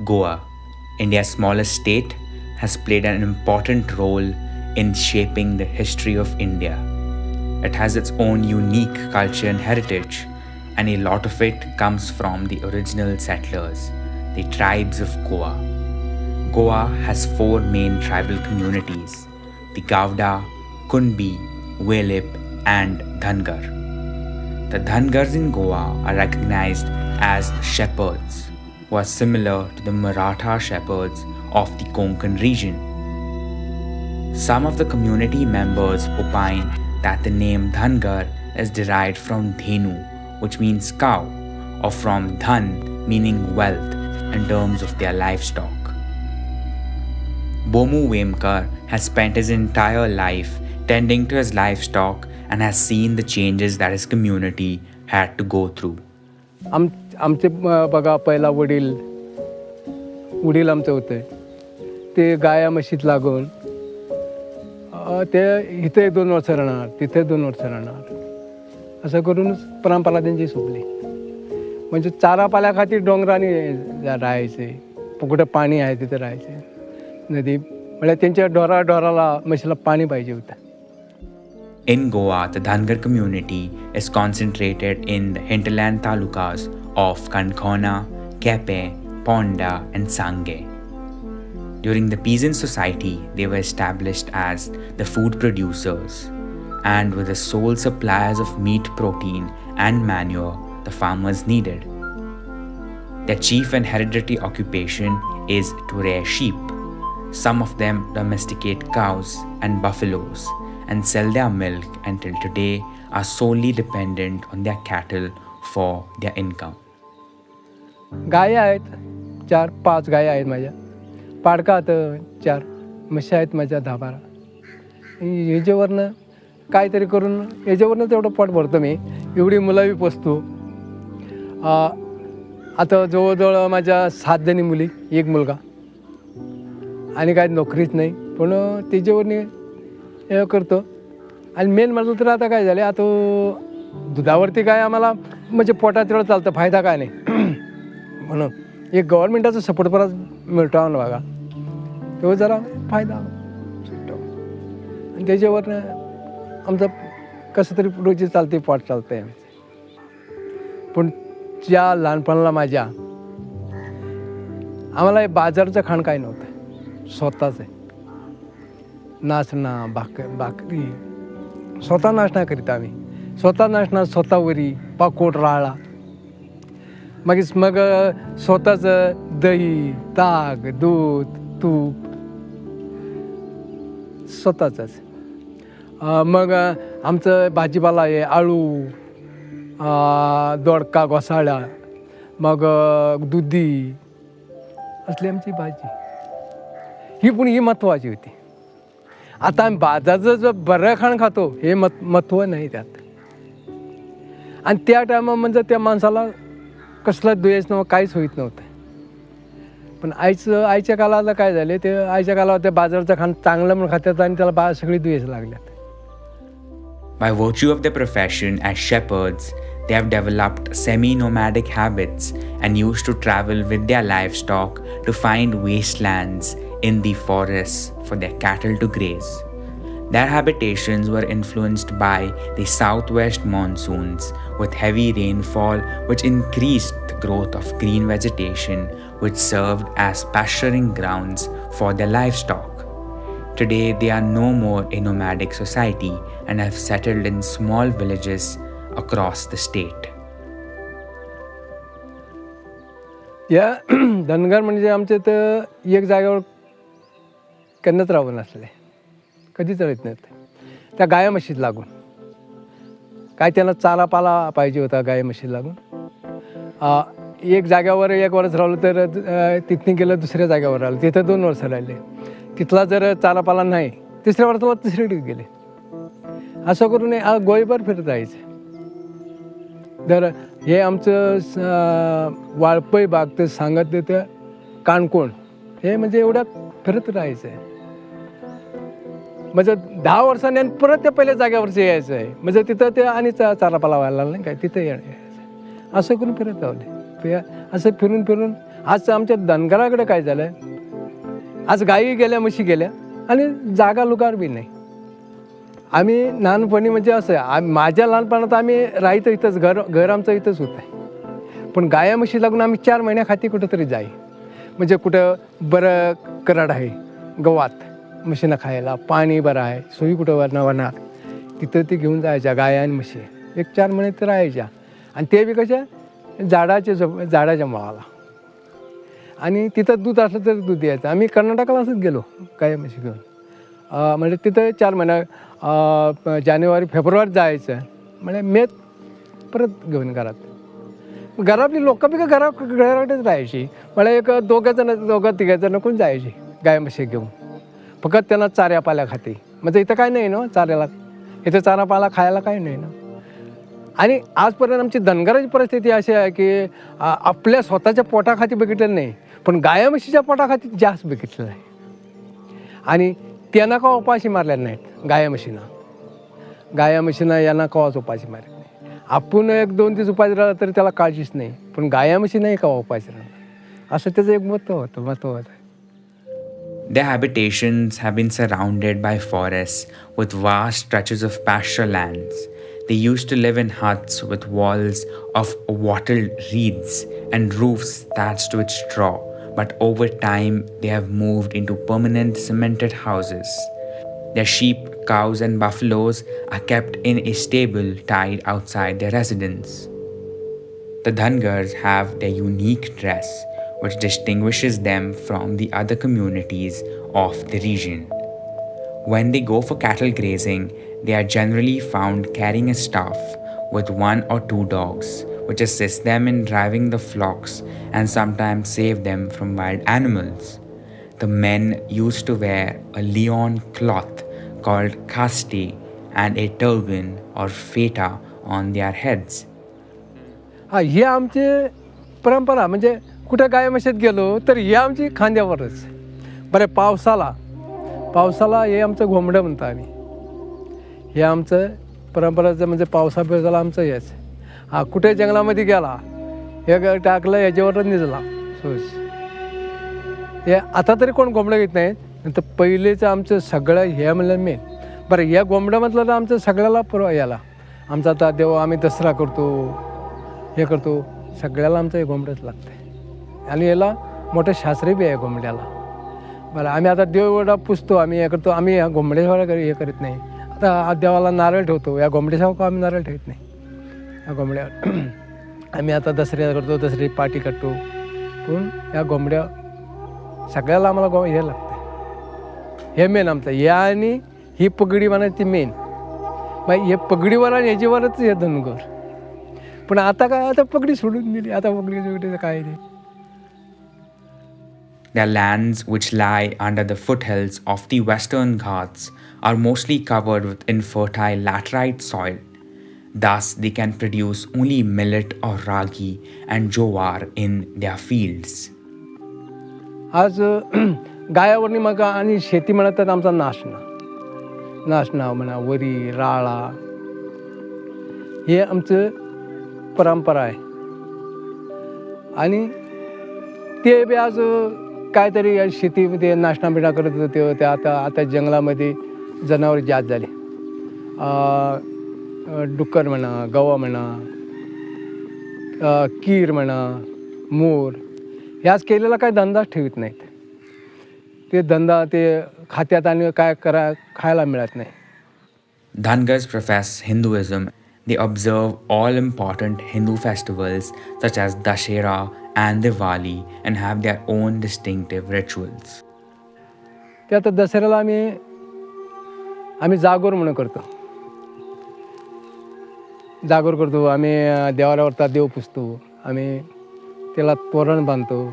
Goa, India's smallest state, has played an important role in shaping the history of India. It has its own unique culture and heritage, and a lot of it comes from the original settlers, the tribes of Goa. Goa has four main tribal communities: the Gauda, Kunbi, Velip, and Dhangar. The Dhangars in Goa are recognized as shepherds, who are similar to the Maratha shepherds of the Konkan region. Some of the community members opine that the name Dhangar is derived from Dhenu, which means cow, or from Dhan, meaning wealth, in terms of their livestock. Bomu Vemkar has spent his entire life tending to his livestock and has seen the changes that his community had to go through. आमचे बघा पहिला वडील आमचे होते ते गाया म्हशीत लागून ते इथे 2 वर्ष राहणार तिथे 2 वर्ष राहणार असं करूनच परंपरा त्यांची सोपली. म्हणजे चारा पाल्याखातीर डोंगरांनी राहायचे, कुठे पाणी आहे तिथे राहायचे. नदी म्हणजे त्यांच्या ढोराला म्हशीला पाणी पाहिजे होतं. In Goa, the Dhangar community is concentrated in the hinterland talukas of Kankhona, Kepe, Ponda, and Sange. During the peasant society, they were established as the food producers and were the sole suppliers of meat, protein, and manure the farmers needed. Their chief and hereditary occupation is to rear sheep. Some of them domesticate cows and buffaloes and sell their milk until today are solely dependent on their cattle for their income. गाया आहेत 4-5 गाया आहेत माझ्या. पाडकात 4 म्हशी आहेत माझ्या 10-12. ह्याच्यावरनं काहीतरी करून ह्याच्यावरनं तेवढं पोट भरतो मी. एवढी मुलं पोसतो. आता जवळजवळ माझ्या 7 जणी मुली, 1 मुलगा आणि काही नोकरीच नाही, पण त्याच्यावरनी हे करतो. आणि मेन म्हटलं तर आता काय झालं, आता दुधावरती काय आम्हाला म्हणजे पोटात तेवढं चालतं, फायदा काय नाही. म्हणून एक गव्हर्नमेंटाचा सपोर्ट परत मिळतो ना बघा, तो जरा फायदा सुटतो. आणि त्याच्यावरनं आमचं कसं तरी रोजी चालते, पोट चालतं आहे. पण ज्या लहानपणाला माझ्या आम्हाला बाजारचं खाण काय नव्हतं, स्वतःच आहे. नाचणं, भाकरी स्वतः नाश्ता करीत आम्ही. स्वतः नाश्ता, स्वतः वरी पाकोट राळा, मग स्वतःचं दही, ताक, दूध, तूप स्वतःचंच. मग आमचं भाजीपाला आहे, आळू, दोडका, घोसाळा, मग दुधी असली आमची भाजी. ही महत्त्वाची होती. आता आम्ही बाजारचं जो बरं खाणं खातो हे महत्त्व नाही त्यात. आणि त्या टायमा म्हणजे त्या माणसाला कसला द्वेष नव्हतं, काहीच होत नव्हतं. पण आईच्या काळाला काय झाले, ते आईच्या काळावर त्या बाजारचं खाणं चांगलं म्हणून खात्यात आणि त्याला सगळी द्वेष लागल्यात. By virtue of their profession as shepherds, they have developed semi-nomadic habits and used to travel with their livestock to find wastelands in the forests for their cattle to graze. Their habitations were influenced by the southwest monsoons with heavy rainfall, which increased the growth of green vegetation, which served as pasturing grounds for their livestock. Today, they are no more a nomadic society and have settled in small villages across the state. या धनगर म्हणजे आमच्या तर एक जागेवर कन्नत राहून असले, कधीच राहत नाहीत. त्या गाया म्हशीत लागून काय त्यांना चारा पाला पाहिजे होता, गाय म्हशीत लागून एक जाग्यावर 1 वर्ष राहिलं तर तिथून गेलं दुसऱ्या जाग्यावर राहिलं, तिथं 2 वर्ष राहिले. तिथला जर चारा पाला नाही, 3ऱ्या वर्षाला तिसरीकडे गेले. असं करून गोयभर फिरत राहायचं. तर हे आमचं वाळपई बाग ते सांगत ते काणकोण हे म्हणजे एवढं फिरत राहायचं आहे. म्हणजे 10 वर्षांनी आणि परत त्या पहिल्या जाग्यावरचं यायचं आहे. म्हणजे तिथं ते आणि चारा पाला व्हायला नाही काय, तिथं यायचं. असं करून फिरत राहिले. असं फिरून आज आमच्या धनगराकडे काय झालं, आज गायी गेल्या, म्हशी गेल्या आणि जागा लुगार बी नाही. आम्ही लहानपणी म्हणजे असं माझ्या लहानपणात आम्ही राहायचं इथंच, घर आमचं इथंच होतं. पण गाया म्हशी लागून आम्ही 4 महिन्याखाती कुठंतरी जाई, म्हणजे कुठं बरं कराड आहे गवात म्हशीनं खायला, पाणी बरं आहे, सोयी कुठं वरणार तिथं ते घेऊन जायच्या गाया आणि म्हशी. 1-4 महिने तर राहायच्या आणि ते बी कशा झाडाच्या मुळाला. आणि तिथं दूध असलं तर दूध द्यायचं. आम्ही कर्नाटकाला असंच गेलो गाया म्हशी घेऊन. म्हणजे तिथं 4 महिना जानेवारी फेब्रुवारीत जायचं, म्हणजे मेत परत घेऊन घरातली लोकं बी का घराकडेच राहायची. मला एक दोघं तिघं कोण जायची गाय म्हशी घेऊन, फक्त त्यांना चाऱ्या पाल्या खाते. म्हणजे इथं काय नाही ना चाऱ्याला, इथं चारा पाला खायला काही नाही ना. आणि आजपर्यंत आमची धनगराची परिस्थिती अशी आहे की आपल्या स्वतःच्या पोटाखाती बघितलेलं नाही, पण गाया म्हशीच्या पोटाखाती जास्त बघितलेलं आहे. आणि त्यांना का उपाशी मारलेल्या नाहीत गाया म्हशीनं यांना कवाच उपाशी मारत नाही. आपण 1-2 दिवस उपाशी राहिला तरी त्याला काळजीच नाही, पण गाया म्हशी नाही कवा उपाशी राहणार, असं त्याचं एक महत्त्व होतं. Their habitations have been surrounded by forests with vast stretches of pasture lands. They used to live in huts with walls of wattled reeds and roofs thatched with straw, but over time they have moved into permanent cemented houses. Their sheep, cows, and buffaloes are kept in a stable tied outside their residence. The Dhangars have their unique dress, which distinguishes them from the other communities of the region. When they go for cattle grazing, they are generally found carrying a staff with 1 or 2 dogs, which assist them in driving the flocks and sometimes save them from wild animals. The men used to wear a Leon cloth called kaste and a turban or feta on their heads. हे आमची परंपरा, म्हणजे कुठं गाय म्हशीत गेलो तर हे आमची खांद्यावरच. बरं पावसाला हे आमचं घोंबडं म्हणतो आम्ही. हे आमचं परंपराचं, म्हणजे पावसाला आमचं हेच. कुठे जंगलामध्ये गेला हे टाकलं याच्यावरच निजला सोस. हे आता तरी कोण घोंबडं घेत नाहीत, नंतर पहिलेचं आमचं सगळं हे म्हणलं मेन. बरं या घोंबडं म्हटलं तर आमचं सगळ्याला याला आमचा आता देव आम्ही दसरा करतो, हे करतो, सगळ्याला आमचं हे घोंबडंच लागतं आहे. आणि याला मोठं शास्त्री बी आहे घोंबड्याला. बरं आम्ही आता देववडा पुजतो, आम्ही हे करतो, आम्ही ह्या घोंबड्याशिवाय हे करीत नाही. आता देवाला नारळ ठेवतो, या घोंबड्याशिवाय आम्ही नारळ ठेवत नाही. या घोंबड्यावर आम्ही आता दसऱ्या करतो, दसरी पाठी काढतो, पण या घोंबड्या सगळ्याला आम्हाला हे लागतं. हे मेन आमचं या, आणि ही पगडी म्हणायची मेन. मग हे पगडीवर आणि ह्याच्यावरच हे धनगर. पण आता काय, आता पगडी सोडून दिली, आता पगडी काय नाही. Their lands, which lie under the foothills of the Western Ghats, are mostly covered with infertile laterite soil. Thus, they can produce only millet or ragi and jowar in their fields. आज गायावरनी मग आणि शेती म्हणत तर आमचा नाशना म्हणा, वरी, राळा, हे आमचं परंपरा आहे. आणि ते बी आज काहीतरी शेतीमध्ये नाश्ता करत होते. ते आता जंगलामध्ये जनावर जास्त झाले. डुक्कर म्हणा, गवा म्हणा, कीर म्हणा, मोर, ह्याच केलेला काही धंदाच ठेवत नाहीत. ते धंदा ते खात्यात आणि काय खायला मिळत नाही. Dhangars profess Hinduism. They observe all important Hindu festivals such as Dashera and Diwali and have their own distinctive rituals. ते आता दसऱ्याला आम्ही जागोर म्हणून करतो. आम्ही देवाऱ्यावरचा देव पुजतो, आम्ही त्याला तोरण बांधतो.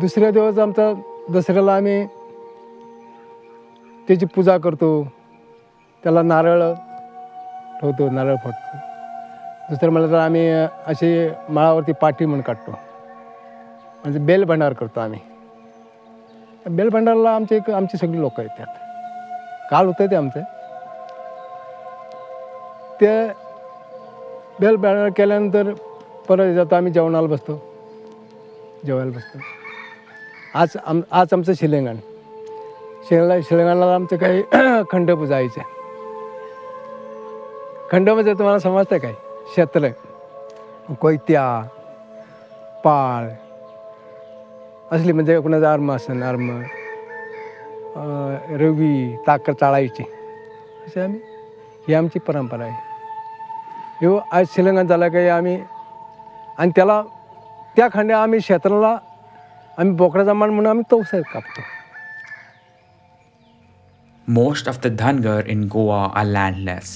दुसऱ्या दिवस आमचा दसऱ्याला आम्ही त्याची पूजा करतो, त्याला नारळ ठेवतो, नारळ फोडतो. दुसरं म्हटलं तर आम्ही अशी माळावरती पाठी म्हणून काढतो, म्हणजे बेल भंडार करतो आम्ही. बेल भंडारला आमची सगळी लोक येतात. काल होतं ते आमचं. ते बेल भंडार केल्यानंतर परत जातो आम्ही जेवणाला बसतो, जेवायला बसतो. आज आमचं शिलेंगण, शिलेंगणाला आमचं काही खंड पुजायचं. खंड म्हणजे तुम्हाला समजतं काय? क्षेत्र, कोयत्या, पाळ असली म्हणजे कुणाचं अर्म असेल, अर्म, रवी, ताकर चाळायची, असे ही आमची परंपरा आहे. ह्यो आज शिलेंगण झाला काही आम्ही, आणि त्याला त्या खंड्या आम्ही क्षेत्राला आम्ही बोकडाचा मान म्हणून आम्ही तवस कापतो. Most of the Dhangar in Goa are landless,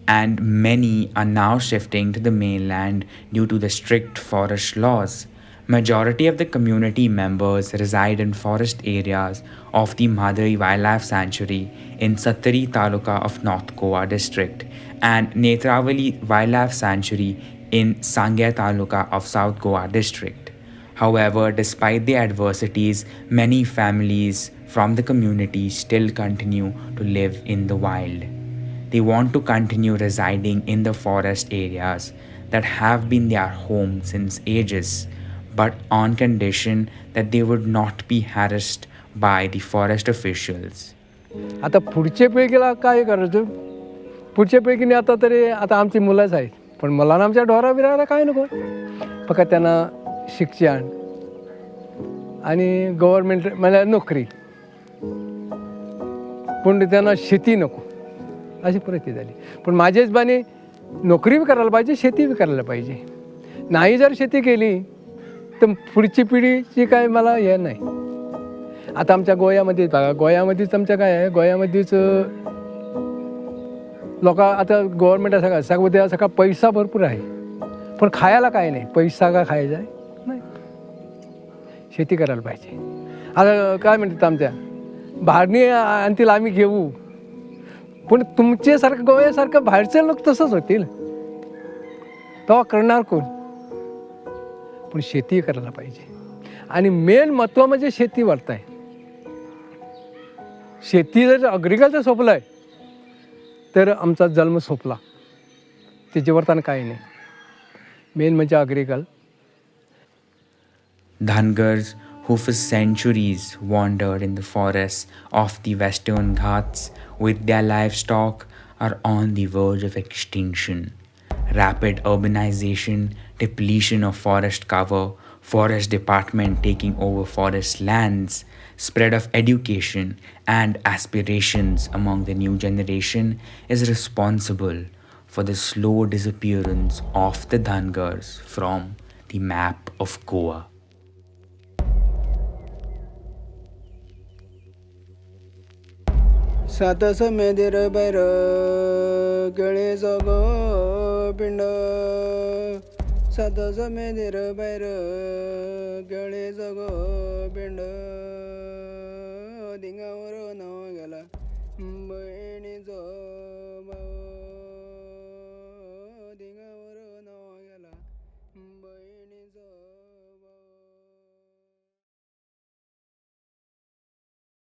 and many are now shifting to the mainland due to the strict forest laws. Majority of the community members reside in forest areas of the Madhuri Wildlife Sanctuary in Sattari Taluka of North Goa district and Netravali Wildlife Sanctuary in Sangya Taluka of South Goa district. However, despite the adversities, many families from the community still continue to live in the wild. They want to continue residing in the forest areas that have been their home since ages, but on condition that they would not be harassed by the forest officials. आता पुढच्या पिढीला काय करायचं? पुढच्या पिढीने आता आमची मुलंच आहेत, पण मुलांना आमच्या ढोरा बिराला काय नको, फक्त त्यांना शिक्षण आणि गव्हर्मेंट म्हणजे नोकरी, पण त्यांना शेती नको अशी परिस्थिती झाली. पण माझ्या हिशोबाने नोकरी बी करायला पाहिजे, शेती बी करायला पाहिजे. नाही जर शेती केली तर पुढची पिढीची काय मला हे नाही. आता आमच्या गोव्यामध्ये बघा, गोव्यामध्येच आमच्या काय आहे, गोव्यामध्येच लोक आता गव्हर्मेंट सगळं पैसा भरपूर आहे, पण खायला काय नाही. पैसा का खायचा आहे नाही, शेती करायला पाहिजे. आता काय म्हणतात आमच्या भारणी आणतील आम्ही घेऊ, पण तुमच्यासारखं गोव्यासारखं बाहेरचे लोक तसंच होतील, तेव्हा करणार कोण? पण शेती करायला पाहिजे. आणि मेन महत्त्व म्हणजे शेती वाढत आहे. शेती जर ॲग्रिकल्चर सोपलं आहे तर आमचा जन्म सोपला, त्याच्यावर तर काही नाही. मेन म्हणजे agriculture. Dhangars, who for centuries wandered in the forests of the Western Ghats with their livestock, are on the verge of extinction. Rapid urbanization, depletion of forest cover, forest department taking over forest lands, spread of education and aspirations among the new generation is responsible for the slow disappearance of the Dhangars from the map of Goa. सातस मेदिर बैर गळे जग पिंड सातस मेदिर बैर गळे जग पिंड दिंगावर नाव गेला